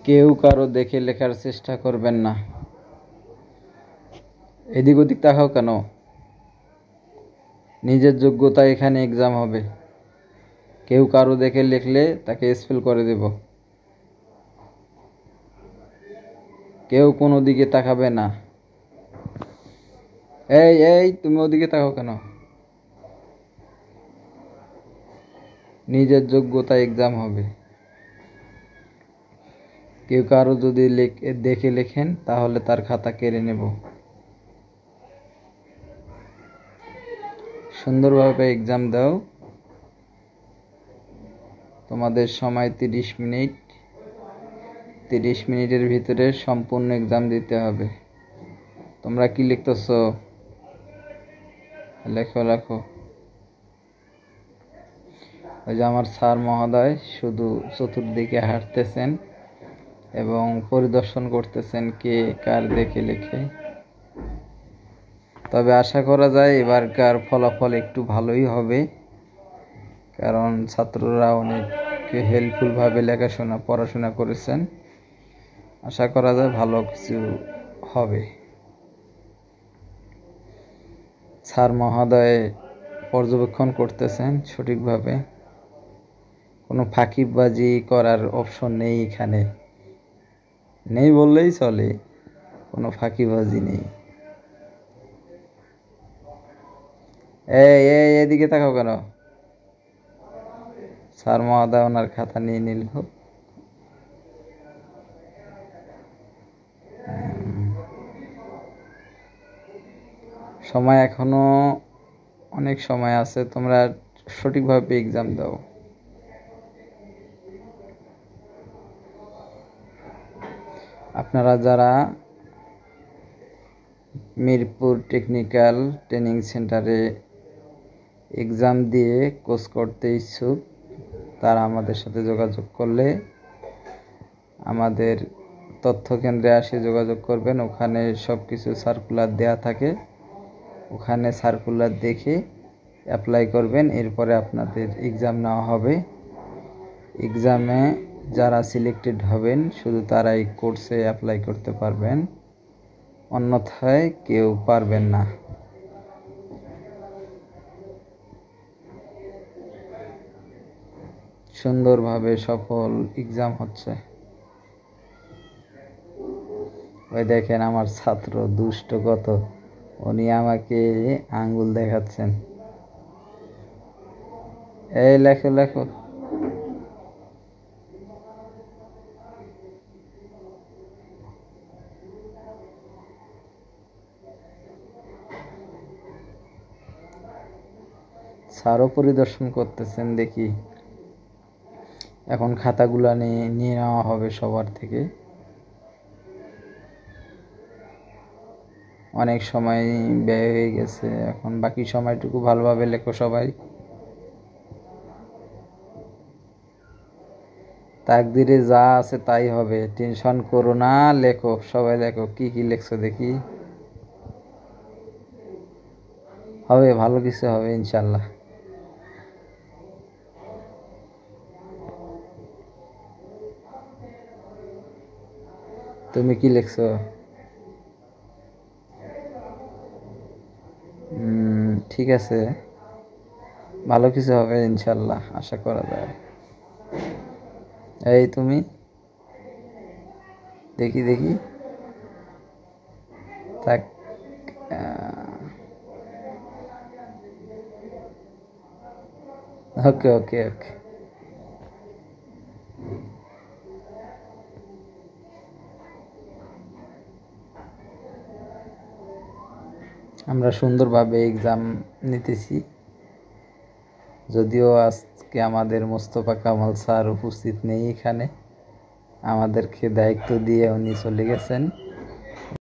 কেউ কারো দেখে লেখার চেষ্টা করবেন না। এদিক ওদিক তাকাও কেন? নিজের যোগ্যতা এখানে এক্সাম হবে। কেউ কারো দেখে লিখলে তাকে স্পেল করে দেব। কেউ কোনো দিকে তাকাবে না। এই এই তুমি ওদিকে তাকাও কেন? নিজের যোগ্যতা এক্সাম হবে। কেউ কারো যদি দেখে লেখেন তাহলে তার খাতা কেড়ে নেব। সুন্দরভাবে এক্সাম দাও। তোমাদের সময় 30 মিনিট। 30 মিনিটের ভিতরে সম্পূর্ণ এক্সাম দিতে হবে। তোমরা কি লিখতেছো? লেখো লেখো। ওই যে আমার স্যার মহোদয় শুধু চতুর্দিকে হাঁটতেছেন এবং পরিদর্শন করতেছেন কে কার দেখে লেখে। তবে আশা করা যায় এবারকার ফলাফল একটু ভালোই হবে, কারণ ছাত্ররা অনেক হেল্পফুলভাবে পড়াশোনা করেছেন। আশা করা যায় ভালো কিছু হবে। স্যার মহোদয় পর্যবেক্ষণ করতেছেন সঠিকভাবে। কোনো ফাঁকিবাজি করার অপশন নেই এখানে, নেই বললেই চলে। কোনো ফাঁকিবাজি নেই। এই এই এদিকে তাকাও কেন? স্যার মহোদয় ওনার খাতা নিয়ে নিল। সময় এখনো অনেক সময় আছে, তোমরা সঠিকভাবে এক্সাম দাও। আপনারা যারা মিরপুর টেকনিক্যাল ট্রেনিং সেন্টারে এক্সাম দিয়ে কোর্স করতে ইচ্ছুক, তারা আমাদের সাথে যোগাযোগ করলে আমাদের তথ্য কেন্দ্রে আসে যোগাযোগ করবেন। ওখানে সব কিছু সার্কুলার দেয়া থাকে। ওখানে সার্কুলার দেখে অ্যাপ্লাই করবেন। এরপরে আপনাদের এক্সাম নেওয়া হবে। এক্সামে যারা সিলেক্টেড হবেন শুধু তারাই কোর্সে অ্যাপ্লাই করতে পারবেন, অন্যথায় কেউ পারবেন না। সুন্দরভাবে সফল এক্সাম হচ্ছে। ওই দেখেন আমার ছাত্র দুষ্ট কত, উনি আমাকে আঙ্গুল দেখাচ্ছেন। এই লেখো লেখো। স্যারও পরিদর্শন করতেছেন, দেখি এখন খাতাগুলা নিয়ে নেওয়া হবে সবার থেকে। অনেক সময় ব্যয় হয়ে গেছে, এখন বাকি সময়টুকু ভালোভাবে লেখো সবাই। তাকদিরে যা আছে তাই হবে, টেনশন করো না। লেখো সবাই, লেখো কি কি লেখছো দেখি। হবে, ভালো কিছু হবে ইনশাল্লাহ। তুমি কি লিখছো? ঠিক আছে, ভালো কিছু হবে ইনশাল্লাহ, আশা করা যায়। এই তুমি দেখি দেখি। থাক, ওকে ওকে ওকে। আমরা সুন্দরভাবে এক্সাম নিতেছি। যদিও আজকে আমাদের মোস্তফা কামাল স্যার উপস্থিত নেই এখানে, আমাদেরকে দায়িত্ব দিয়ে উনি চলে গেছেন।